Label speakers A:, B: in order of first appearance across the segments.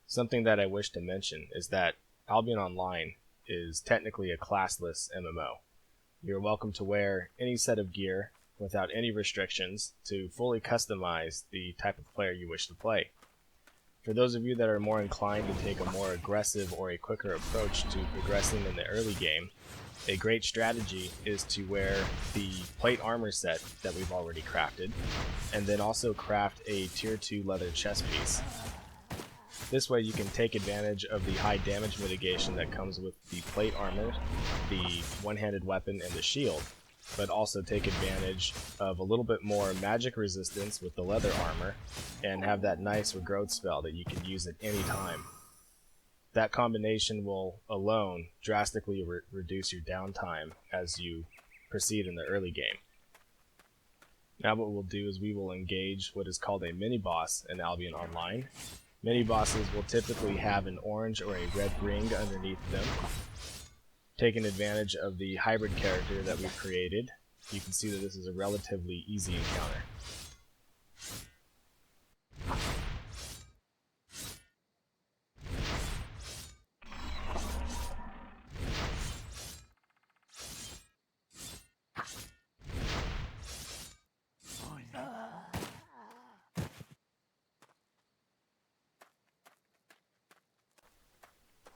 A: Something that I wish to mention is that Albion Online is technically a classless MMO. You're welcome to wear any set of gear without any restrictions to fully customize the type of player you wish to play. For those of you that are more inclined to take a more aggressive or a quicker approach to progressing in the early game, a great strategy is to wear the plate armor set that we've already crafted, and then also craft a tier 2 leather chest piece. This way you can take advantage of the high damage mitigation that comes with the plate armor, the one-handed weapon, and the shield, but also take advantage of a little bit more magic resistance with the leather armor, and have that nice regrowth spell that you can use at any time. That combination will alone drastically reduce your downtime as you proceed in the early game. Now what we'll do is we will engage what is called a mini-boss in Albion Online. Mini-bosses will typically have an orange or a red ring underneath them. Taking advantage of the hybrid character that we've created, you can see that this is a relatively easy encounter.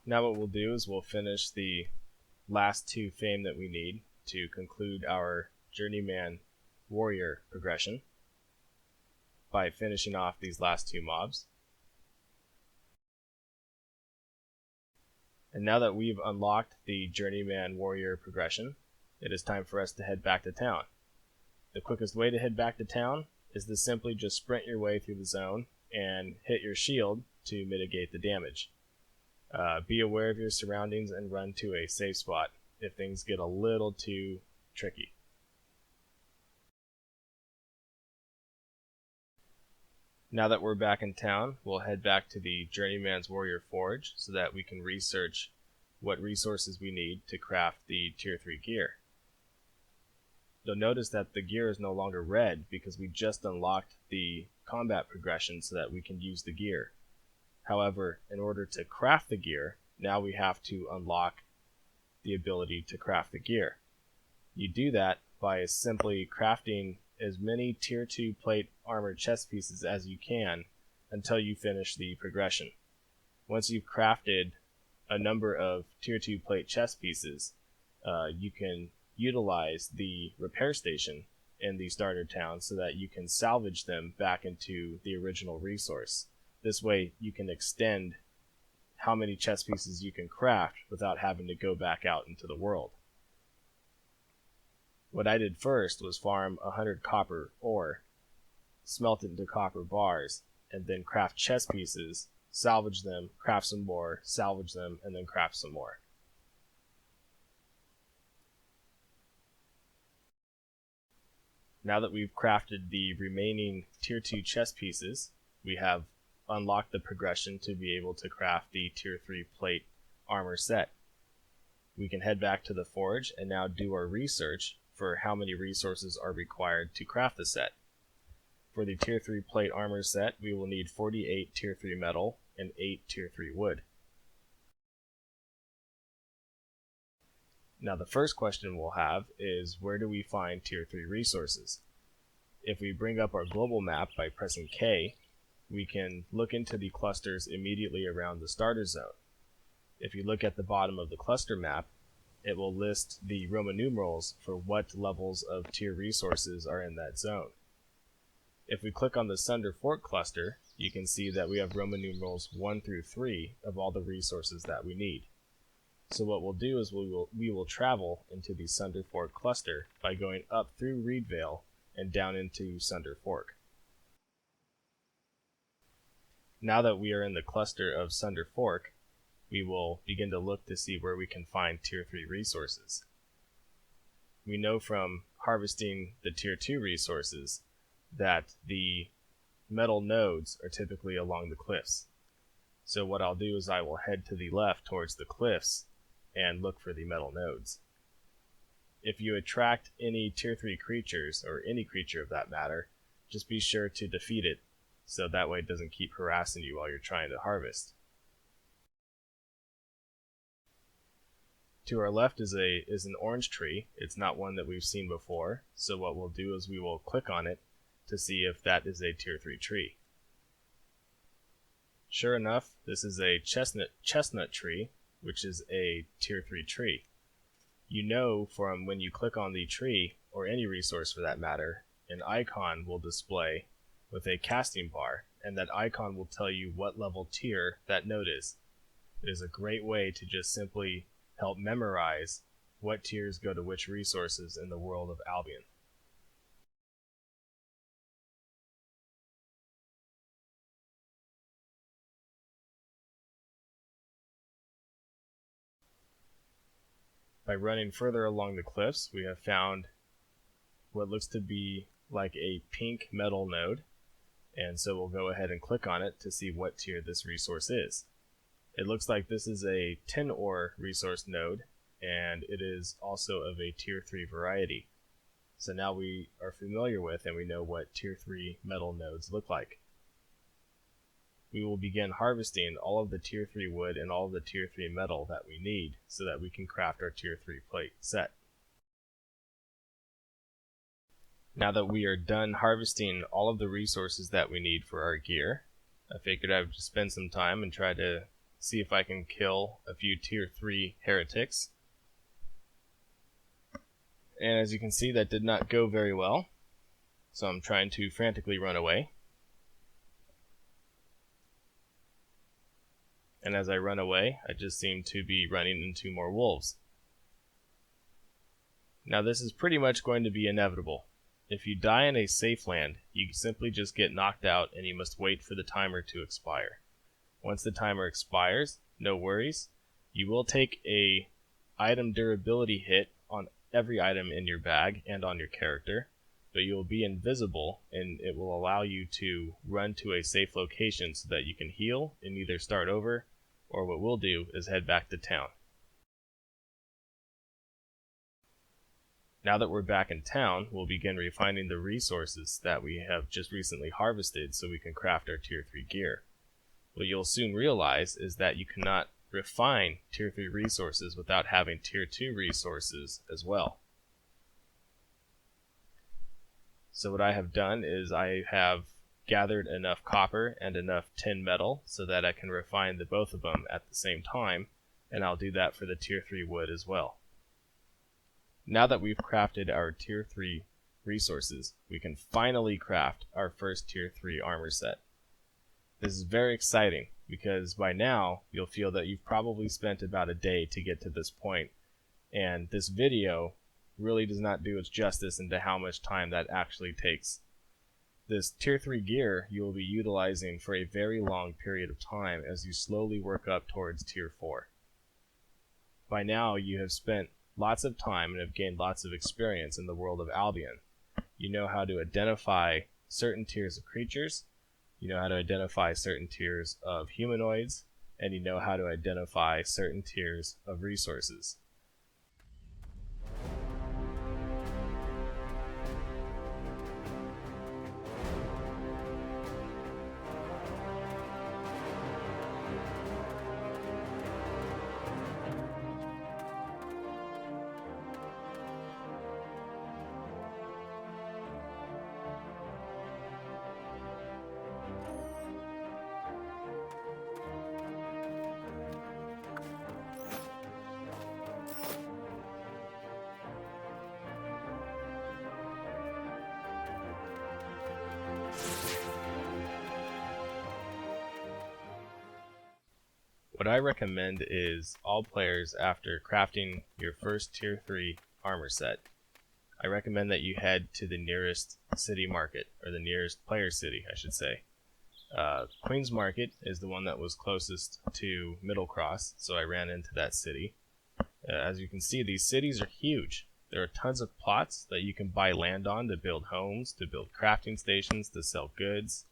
A: Now what we'll do is we'll finish the last 2 fame that we need to conclude our Journeyman Warrior progression by finishing off these last 2 mobs. And now that we've unlocked the Journeyman Warrior progression, it is time for us to head back to town. The quickest way to head back to town is to simply just sprint your way through the zone and hit your shield to mitigate the damage. Be aware of your surroundings and run to a safe spot if things get a little too tricky. Now that we're back in town, we'll head back to the Journeyman's Warrior Forge so that we can research what resources we need to craft the tier 3 gear. You'll notice that the gear is no longer red because we just unlocked the combat progression so that we can use the gear. However, in order to craft the gear, now we have to unlock the ability to craft the gear. You do that by simply crafting as many tier 2 plate armor chest pieces as you can until you finish the progression. Once you've crafted a number of tier 2 plate chest pieces, you can utilize the repair station in the starter town so that you can salvage them back into the original resource. This way you can extend how many chest pieces you can craft without having to go back out into the world. What I did first was farm 100 copper ore, smelt it into copper bars, and then craft chest pieces, salvage them, craft some more, salvage them, and then craft some more. Now that we've crafted the remaining tier 2 chest pieces, we have unlocked the progression to be able to craft the tier 3 plate armor set. We can head back to the forge and now do our research for how many resources are required to craft the set. For the tier 3 plate armor set, we will need 48 tier 3 metal and 8 tier 3 wood. Now the first question we'll have is, where do we find tier 3 resources? If we bring up our global map by pressing K, we can look into the clusters immediately around the starter zone. If you look at the bottom of the cluster map, it will list the Roman numerals for what levels of tier resources are in that zone. If we click on the Sunder Fork cluster, you can see that we have Roman numerals 1 through 3 of all the resources that we need. So what we'll do is we will travel into the Sunder Fork cluster by going up through Reedvale and down into Sunder Fork. Now that we are in the cluster of Sunder Fork, we will begin to look to see where we can find tier 3 resources. We know from harvesting the tier 2 resources that the metal nodes are typically along the cliffs. So what I'll do is I will head to the left towards the cliffs and look for the metal nodes. If you attract any tier 3 creatures, or any creature of that matter, just be sure to defeat it, so that way it doesn't keep harassing you while you're trying to harvest. To our left is an orange tree. It's not one that we've seen before, so what we'll do is we will click on it to see if that is a tier 3 tree. Sure enough, this is a chestnut tree, which is a tier 3 tree. You know from when you click on the tree, or any resource for that matter, an icon will display with a casting bar, and that icon will tell you what level tier that node is. It is a great way to just simply help memorize what tiers go to which resources in the world of Albion. By running further along the cliffs, we have found what looks to be like a pink metal node, and so we'll go ahead and click on it to see what tier this resource is. It looks like this is a tin ore resource node, and it is also of a tier 3 variety. So now we are familiar with and we know what tier 3 metal nodes look like. We will begin harvesting all of the tier 3 wood and all of the tier 3 metal that we need so that we can craft our tier 3 plate set. Now that we are done harvesting all of the resources that we need for our gear, I figured I would just spend some time and try to see if I can kill a few tier 3 heretics. And as you can see, that did not go very well, so I'm trying to frantically run away. And as I run away, I just seem to be running into more wolves. Now this is pretty much going to be inevitable. If you die in a safe land, you simply just get knocked out and you must wait for the timer to expire. Once the timer expires, no worries. You will take a item durability hit on every item in your bag and on your character, but you will be invisible and it will allow you to run to a safe location so that you can heal and either start over, or what we'll do is head back to town. Now that we're back in town, we'll begin refining the resources that we have just recently harvested so we can craft our tier 3 gear. What you'll soon realize is that you cannot refine tier 3 resources without having tier 2 resources as well. So what I have done is I have gathered enough copper and enough tin metal so that I can refine both of them at the same time, and I'll do that for the tier 3 wood as well. Now that we've crafted our tier 3 resources, we can finally craft our first tier 3 armor set. This is very exciting because by now you'll feel that you've probably spent about a day to get to this point, and this video really does not do its justice into how much time that actually takes. This tier 3 gear you will be utilizing for a very long period of time as you slowly work up towards tier 4. By now you have spent lots of time and have gained lots of experience in the world of Albion. You know how to identify certain tiers of creatures, you know how to identify certain tiers of humanoids, and you know how to identify certain tiers of resources. What I recommend is all players, after crafting your first tier 3 armor set, I recommend that you head to the nearest city market, or the nearest player city, I should say. Queen's Market is the one that was closest to Middlecross, so I ran into that city. As you can see, these cities are huge. There are tons of plots that you can buy land on to build homes, to build crafting stations, to sell goods.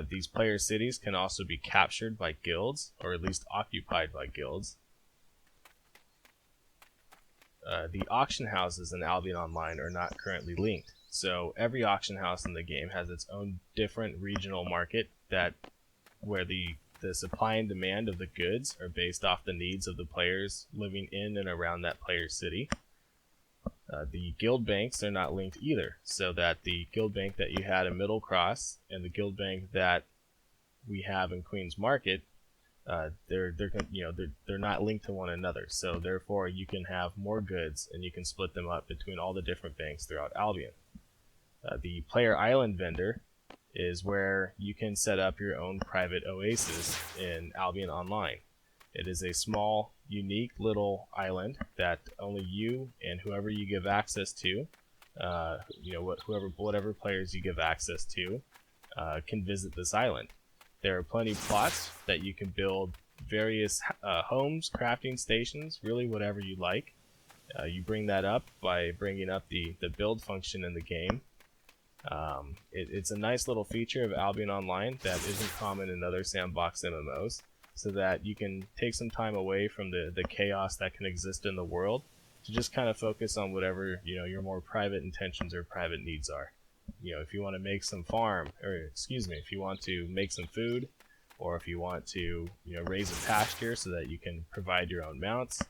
A: These player cities can also be captured by guilds, or at least occupied by guilds. The auction houses in Albion Online are not currently linked, so every auction house in the game has its own different regional market where the the supply and demand of the goods are based off the needs of the players living in and around that player's city. The guild banks are not linked either, so that the guild bank that you had in Middle Cross and the guild bank that we have in Queen's Market, they're not linked to one another. So therefore, you can have more goods and you can split them up between all the different banks throughout Albion. The Player Island vendor is where you can set up your own private oasis in Albion Online. It is a small, unique little island that only you and whoever you give access to, whatever players you give access to, can visit this island. There are plenty of plots that you can build various homes, crafting stations, really whatever you like. You bring that up by bringing up the build function in the game. It's a nice little feature of Albion Online that isn't common in other sandbox MMOs, so that you can take some time away from the chaos that can exist in the world to just kind of focus on whatever your more private intentions or private needs are. If you want to make some if you want to make some food, or if you want to raise a pasture so that you can provide your own mounts.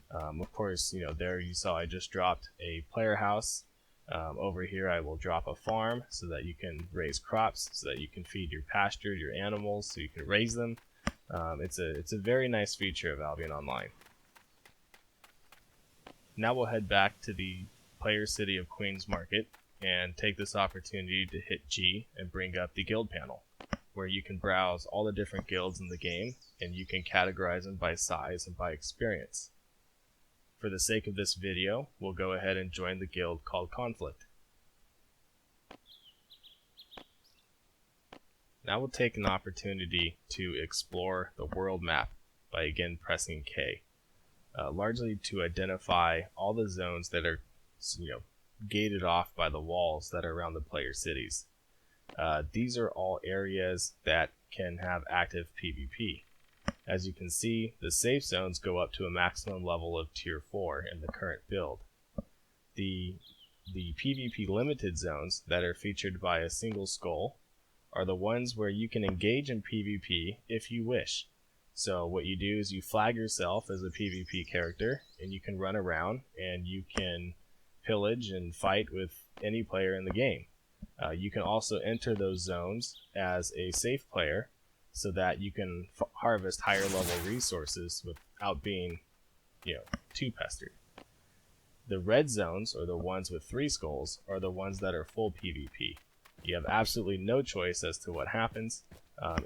A: Of course, there you saw I just dropped a player house. Over here I will drop a farm so that you can raise crops, so that you can feed your pasture, your animals, so you can raise them. It's a very nice feature of Albion Online. Now we'll head back to the player city of Queen's Market and take this opportunity to hit G and bring up the guild panel, where you can browse all the different guilds in the game and you can categorize them by size and by experience. For the sake of this video, we'll go ahead and join the guild called Conflict. Now we'll take an opportunity to explore the world map by again pressing K, largely to identify all the zones that are gated off by the walls that are around the player cities. These are all areas that can have active PvP. As you can see, the safe zones go up to a maximum level of tier 4 in the current build. The PvP limited zones that are featured by a single skull are the ones where you can engage in PvP if you wish. So what you do is you flag yourself as a PvP character and you can run around and you can pillage and fight with any player in the game. You can also enter those zones as a safe player so that you can harvest higher level resources without being too pestered. The red zones, or the ones with 3 skulls, are the ones that are full PvP. You have absolutely no choice as to what happens.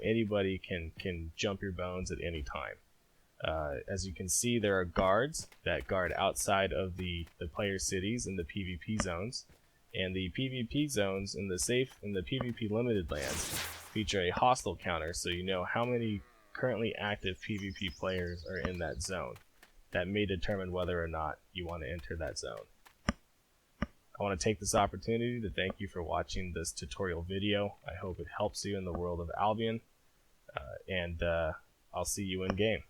A: Anybody can jump your bones at any time. As you can see, there are guards that guard outside of the player cities in the PvP zones, and the PvP zones in the PvP limited lands feature a hostile counter, so you know how many currently active PvP players are in that zone. That may determine whether or not you want to enter that zone. I want to take this opportunity to thank you for watching this tutorial video. I hope it helps you in the world of Albion, and I'll see you in game.